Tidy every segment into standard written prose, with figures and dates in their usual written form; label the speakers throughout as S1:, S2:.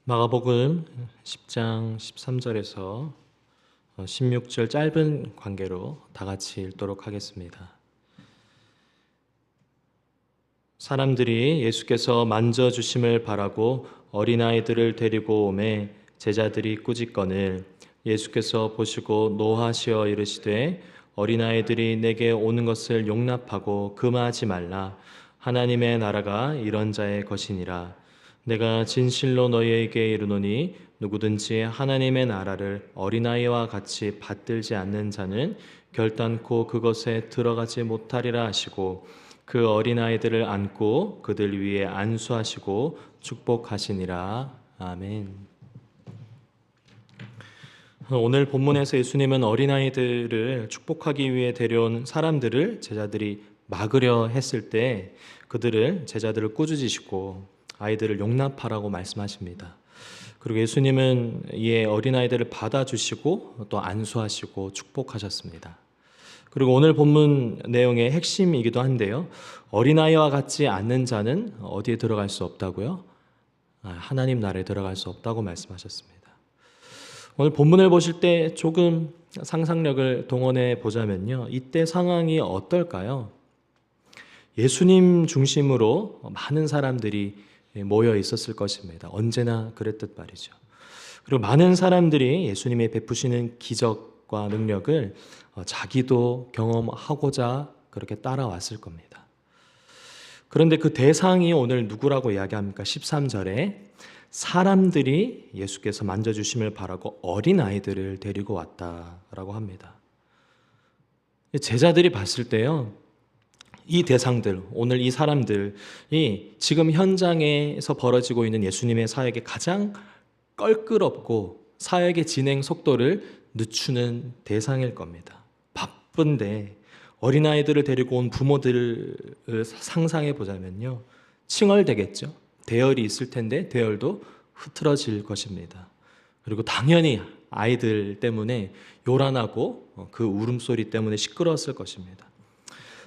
S1: 마가복음 10장 13절에서 16절 짧은 관계로 다 같이 읽도록 하겠습니다. 사람들이 예수께서 만져주심을 바라고 어린아이들을 데리고 오매 제자들이 꾸짖거늘 예수께서 보시고 노하시어 이르시되 어린아이들이 내게 오는 것을 용납하고 금하지 말라. 하나님의 나라가 이런 자의 것이니라. 내가 진실로 너희에게 이르노니 누구든지 하나님의 나라를 어린아이와 같이 받들지 않는 자는 결단코 그것에 들어가지 못하리라 하시고 그 어린아이들을 안고 그들 위에 안수하시고 축복하시니라. 아멘. 오늘 본문에서 예수님은 어린아이들을 축복하기 위해 데려온 사람들을 제자들이 막으려 했을 때 제자들을 꾸짖으시고 아이들을 용납하라고 말씀하십니다. 그리고 예수님은 이에 어린아이들을 받아주시고 또 안수하시고 축복하셨습니다. 그리고 오늘 본문 내용의 핵심이기도 한데요. 어린아이와 같지 않는 자는 어디에 들어갈 수 없다고요? 하나님 나라에 들어갈 수 없다고 말씀하셨습니다. 오늘 본문을 보실 때 조금 상상력을 동원해 보자면요. 이때 상황이 어떨까요? 예수님 중심으로 많은 사람들이 모여 있었을 것입니다. 언제나 그랬듯 말이죠. 그리고 많은 사람들이 예수님이 베푸시는 기적과 능력을 자기도 경험하고자 그렇게 따라왔을 겁니다. 그런데 그 대상이 오늘 누구라고 이야기합니까? 13절에 사람들이 예수께서 만져주심을 바라고 어린아이들을 데리고 왔다라고 합니다. 제자들이 봤을 때요, 이 대상들, 오늘 이 사람들이 지금 현장에서 벌어지고 있는 예수님의 사역에 가장 껄끄럽고 사역의 진행 속도를 늦추는 대상일 겁니다. 바쁜데 어린아이들을 데리고 온 부모들을 상상해 보자면요, 칭얼대겠죠. 대열이 있을 텐데 대열도 흐트러질 것입니다. 그리고 당연히 아이들 때문에 요란하고 그 울음소리 때문에 시끄러웠을 것입니다.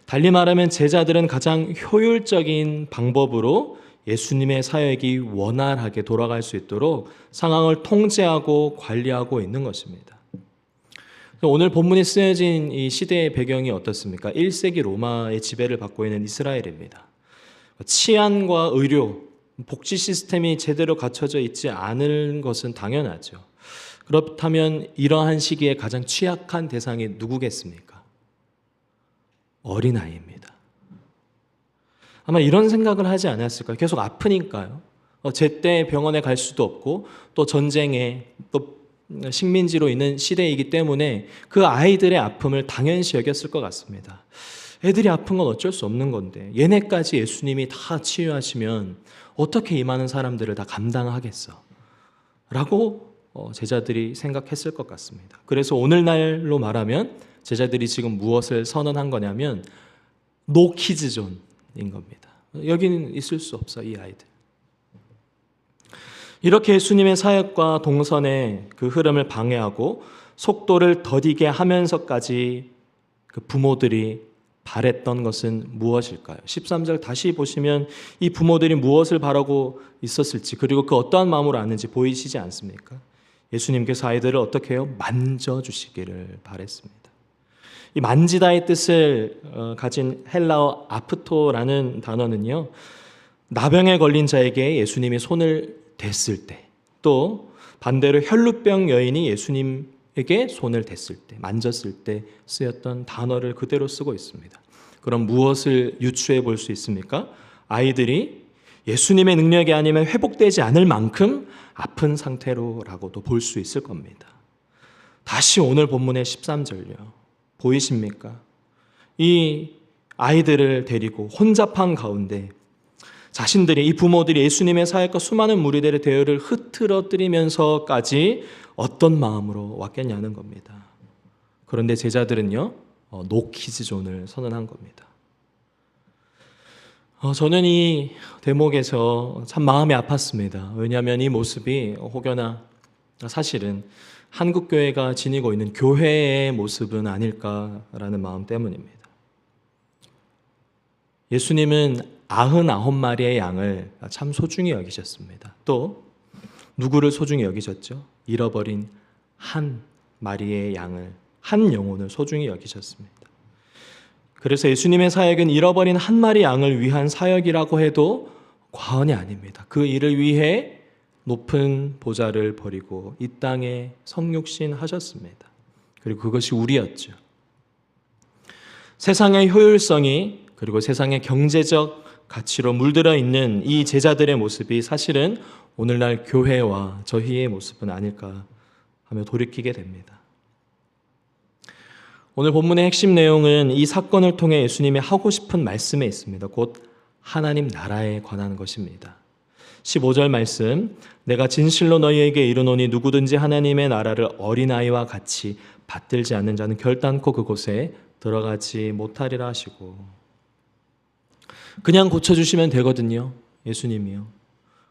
S1: 달리 말하면 제자들은 가장 효율적인 방법으로 예수님의 사역이 원활하게 돌아갈 수 있도록 상황을 통제하고 관리하고 있는 것입니다. 오늘 본문에 쓰여진 이 시대의 배경이 어떻습니까? 1세기 로마의 지배를 받고 있는 이스라엘입니다. 치안과 의료, 복지 시스템이 제대로 갖춰져 있지 않은 것은 당연하죠. 그렇다면 이러한 시기에 가장 취약한 대상이 누구겠습니까? 어린아이입니다. 아마 이런 생각을 하지 않았을까요? 계속 아프니까요. 제때 병원에 갈 수도 없고 또 전쟁에 또 식민지로 있는 시대이기 때문에 그 아이들의 아픔을 당연시 여겼을 것 같습니다. 애들이 아픈 건 어쩔 수 없는 건데 얘네까지 예수님이 다 치유하시면 어떻게 이 많은 사람들을 다 감당하겠어? 라고 제자들이 생각했을 것 같습니다. 그래서 오늘날로 말하면 제자들이 지금 무엇을 선언한 거냐면 노키즈존인 겁니다. 여기는 있을 수 없어, 이 아이들. 이렇게 예수님의 사역과 동선의 그 흐름을 방해하고 속도를 더디게 하면서까지 그 부모들이 바랬던 것은 무엇일까요? 13절 다시 보시면 이 부모들이 무엇을 바라고 있었을지, 그리고 그 어떠한 마음으로 왔는지 보이시지 않습니까? 예수님께서 아이들을 어떻게 해요? 만져주시기를 바랬습니다. 이 만지다의 뜻을 가진 헬라어 아프토라는 단어는요, 나병에 걸린 자에게 예수님이 손을 댔을 때, 또 반대로 혈루병 여인이 예수님에게 손을 댔을 때, 만졌을 때 쓰였던 단어를 그대로 쓰고 있습니다. 그럼 무엇을 유추해 볼 수 있습니까? 아이들이 예수님의 능력이 아니면 회복되지 않을 만큼 아픈 상태로라고도 볼 수 있을 겁니다. 다시 오늘 본문의 13절요. 보이십니까? 이 아이들을 데리고 혼잡한 가운데 자신들이, 이 부모들이 예수님의 사역과 수많은 무리들의 대열을 흐트러뜨리면서까지 어떤 마음으로 왔겠냐는 겁니다. 그런데 제자들은요, 노키즈존을 선언한 겁니다. 저는 이 대목에서 참 마음이 아팠습니다. 왜냐하면 이 모습이 혹여나 사실은 한국교회가 지니고 있는 교회의 모습은 아닐까라는 마음 때문입니다. 예수님은 99마리의 양을 참 소중히 여기셨습니다. 또 누구를 소중히 여기셨죠? 잃어버린 한 마리의 양을, 한 영혼을 소중히 여기셨습니다. 그래서 예수님의 사역은 잃어버린 한 마리 양을 위한 사역이라고 해도 과언이 아닙니다. 그 일을 위해 높은 보좌를 버리고 이 땅에 성육신 하셨습니다. 그리고 그것이 우리였죠. 세상의 효율성이 그리고 세상의 경제적 가치로 물들어 있는 이 제자들의 모습이 사실은 오늘날 교회와 저희의 모습은 아닐까 하며 돌이키게 됩니다. 오늘 본문의 핵심 내용은 이 사건을 통해 예수님이 하고 싶은 말씀에 있습니다. 곧 하나님 나라에 관한 것입니다. 15절 말씀, 내가 진실로 너희에게 이르노니 누구든지 하나님의 나라를 어린아이와 같이 받들지 않는 자는 결단코 그곳에 들어가지 못하리라 하시고, 그냥 고쳐주시면 되거든요. 예수님이요.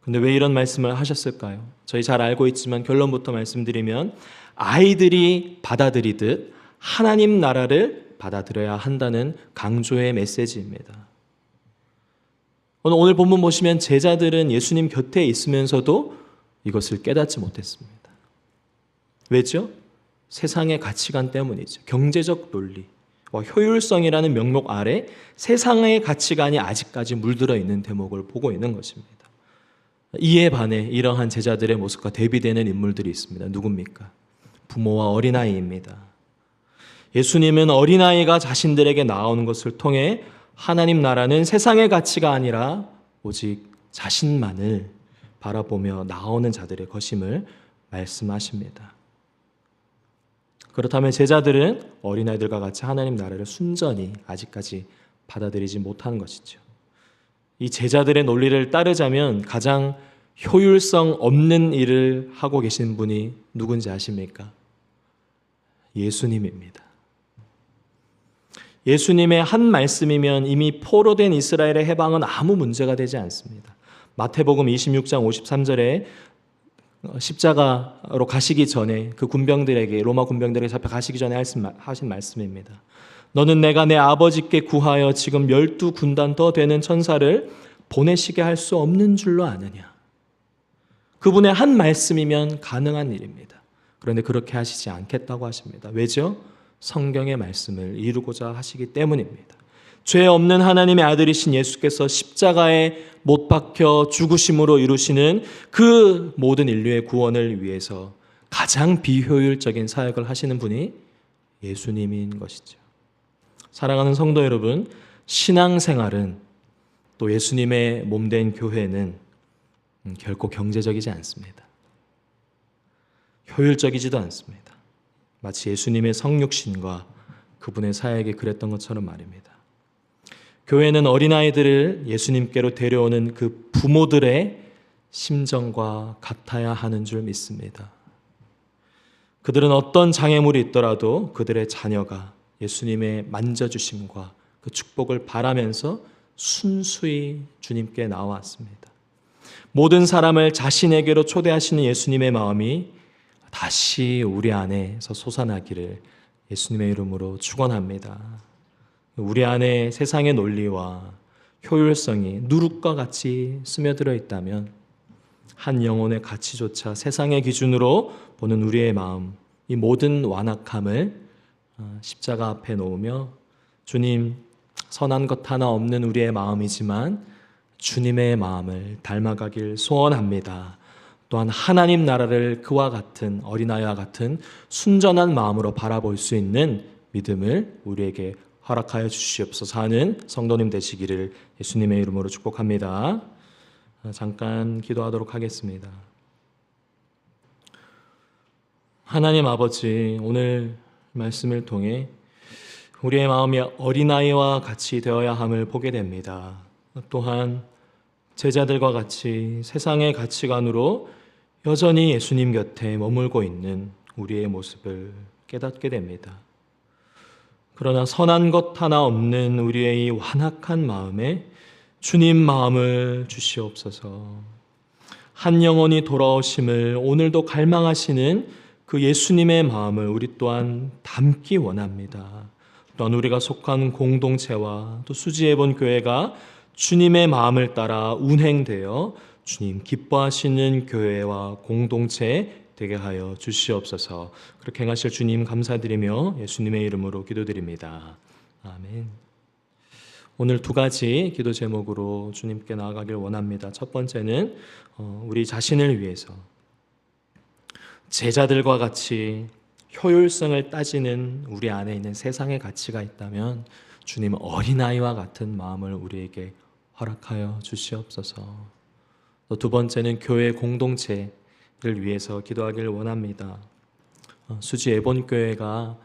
S1: 근데 왜 이런 말씀을 하셨을까요? 저희 잘 알고 있지만 결론부터 말씀드리면 아이들이 받아들이듯 하나님 나라를 받아들여야 한다는 강조의 메시지입니다. 오늘 본문 보시면 제자들은 예수님 곁에 있으면서도 이것을 깨닫지 못했습니다. 왜죠? 세상의 가치관 때문이죠. 경제적 논리와 효율성이라는 명목 아래 세상의 가치관이 아직까지 물들어 있는 대목을 보고 있는 것입니다. 이에 반해 이러한 제자들의 모습과 대비되는 인물들이 있습니다. 누굽니까? 부모와 어린아이입니다. 예수님은 어린아이가 자신들에게 나오는 것을 통해 하나님 나라는 세상의 가치가 아니라 오직 자신만을 바라보며 나오는 자들의 것임을 말씀하십니다. 그렇다면 제자들은 어린아이들과 같이 하나님 나라를 순전히 아직까지 받아들이지 못하는 것이죠. 이 제자들의 논리를 따르자면 가장 효율성 없는 일을 하고 계신 분이 누군지 아십니까? 예수님입니다. 예수님의 한 말씀이면 이미 포로된 이스라엘의 해방은 아무 문제가 되지 않습니다. 마태복음 26장 53절에 십자가로 가시기 전에 그 군병들에게, 로마 군병들에게 잡혀 가시기 전에 하신 말씀입니다. 너는 내가 내 아버지께 구하여 지금 12군단 더 되는 천사를 보내시게 할 수 없는 줄로 아느냐. 그분의 한 말씀이면 가능한 일입니다. 그런데 그렇게 하시지 않겠다고 하십니다. 왜죠? 성경의 말씀을 이루고자 하시기 때문입니다. 죄 없는 하나님의 아들이신 예수께서 십자가에 못 박혀 죽으심으로 이루시는 그 모든 인류의 구원을 위해서 가장 비효율적인 사역을 하시는 분이 예수님인 것이죠. 사랑하는 성도 여러분, 신앙생활은 또 예수님의 몸된 교회는 결코 경제적이지 않습니다. 효율적이지도 않습니다. 마치 예수님의 성육신과 그분의 사역이 그랬던 것처럼 말입니다. 교회는 어린아이들을 예수님께로 데려오는 그 부모들의 심정과 같아야 하는 줄 믿습니다. 그들은 어떤 장애물이 있더라도 그들의 자녀가 예수님의 만져주심과 그 축복을 바라면서 순수히 주님께 나왔습니다. 모든 사람을 자신에게로 초대하시는 예수님의 마음이 다시 우리 안에서 솟아나기를 예수님의 이름으로 축원합니다. 우리 안에 세상의 논리와 효율성이 누룩과 같이 스며들어 있다면 한 영혼의 가치조차 세상의 기준으로 보는 우리의 마음, 이 모든 완악함을 십자가 앞에 놓으며 주님, 선한 것 하나 없는 우리의 마음이지만 주님의 마음을 닮아가길 소원합니다. 또한 하나님 나라를 그와 같은 어린아이와 같은 순전한 마음으로 바라볼 수 있는 믿음을 우리에게 허락하여 주시옵소서 하는 성도님 되시기를 예수님의 이름으로 축복합니다. 잠깐 기도하도록 하겠습니다. 하나님 아버지, 오늘 말씀을 통해 우리의 마음이 어린아이와 같이 되어야 함을 보게 됩니다. 또한 제자들과 같이 세상의 가치관으로 여전히 예수님 곁에 머물고 있는 우리의 모습을 깨닫게 됩니다. 그러나 선한 것 하나 없는 우리의 이 완악한 마음에 주님 마음을 주시옵소서. 한 영혼이 돌아오심을 오늘도 갈망하시는 그 예수님의 마음을 우리 또한 담기 원합니다. 또한 우리가 속한 공동체와 또 수지해본 교회가 주님의 마음을 따라 운행되어 주님 기뻐하시는 교회와 공동체 되게 하여 주시옵소서. 그렇게 행하실 주님 감사드리며 예수님의 이름으로 기도드립니다. 아멘. 오늘 두 가지 기도 제목으로 주님께 나아가길 원합니다. 첫 번째는 우리 자신을 위해서 제자들과 같이 효율성을 따지는 우리 안에 있는 세상의 가치가 있다면 주님 어린아이와 같은 마음을 우리에게 허락하여 주시옵소서. 또 두 번째는 교회 공동체를 위해서 기도하길 원합니다. 수지 애본교회가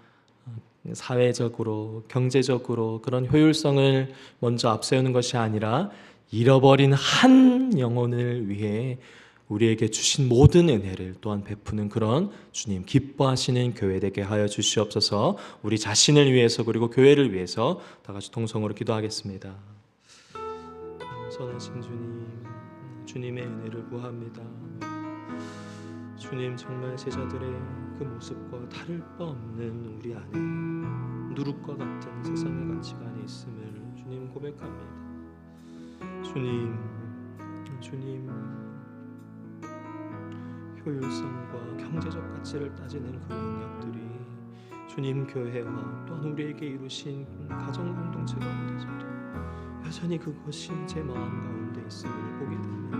S1: 사회적으로 경제적으로 그런 효율성을 먼저 앞세우는 것이 아니라 잃어버린 한 영혼을 위해 우리에게 주신 모든 은혜를 또한 베푸는 그런 주님 기뻐하시는 교회 되게 하여 주시옵소서. 우리 자신을 위해서 그리고 교회를 위해서 다 같이 통성으로 기도하겠습니다. 선하신 주님, 주님의 은혜를 구합니다. 주님, 정말 제자들의 그 모습과 다를 바 없는 우리 안에 누룩과 같은 세상의 가치가 안에 있음을 주님 고백합니다. 주님 효율성과 경제적 가치를 따지는 그 영역들이 주님 교회와 또한 우리에게 이루신 가정 공동체 가운데서도 여전히 그것이 제 마음 가운데 있음을 보게 됩니다.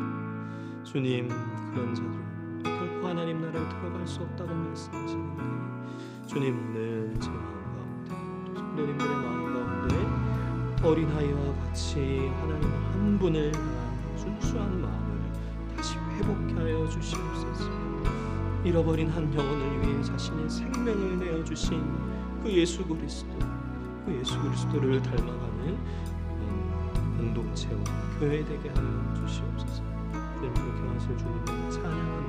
S1: 주님, 그런 자들은 결코 하나님 나라에 들어갈 수 없다고 말씀하시는데 주님, 오늘 제 마음 가운데 또 성도님들의 마음 가운데 어린아이와 같이 하나님 한 분을 향한 순수한 마음을 다시 회복케 하여 주시옵소서. 잃어버린 한 영혼을 위해 자신의 생명을 내어주신 그 예수 그리스도를 닮아가는 공동체와 교회 되게 하여 주시옵소서. 주님, 그렇게 하실 주님을 찬양합니다.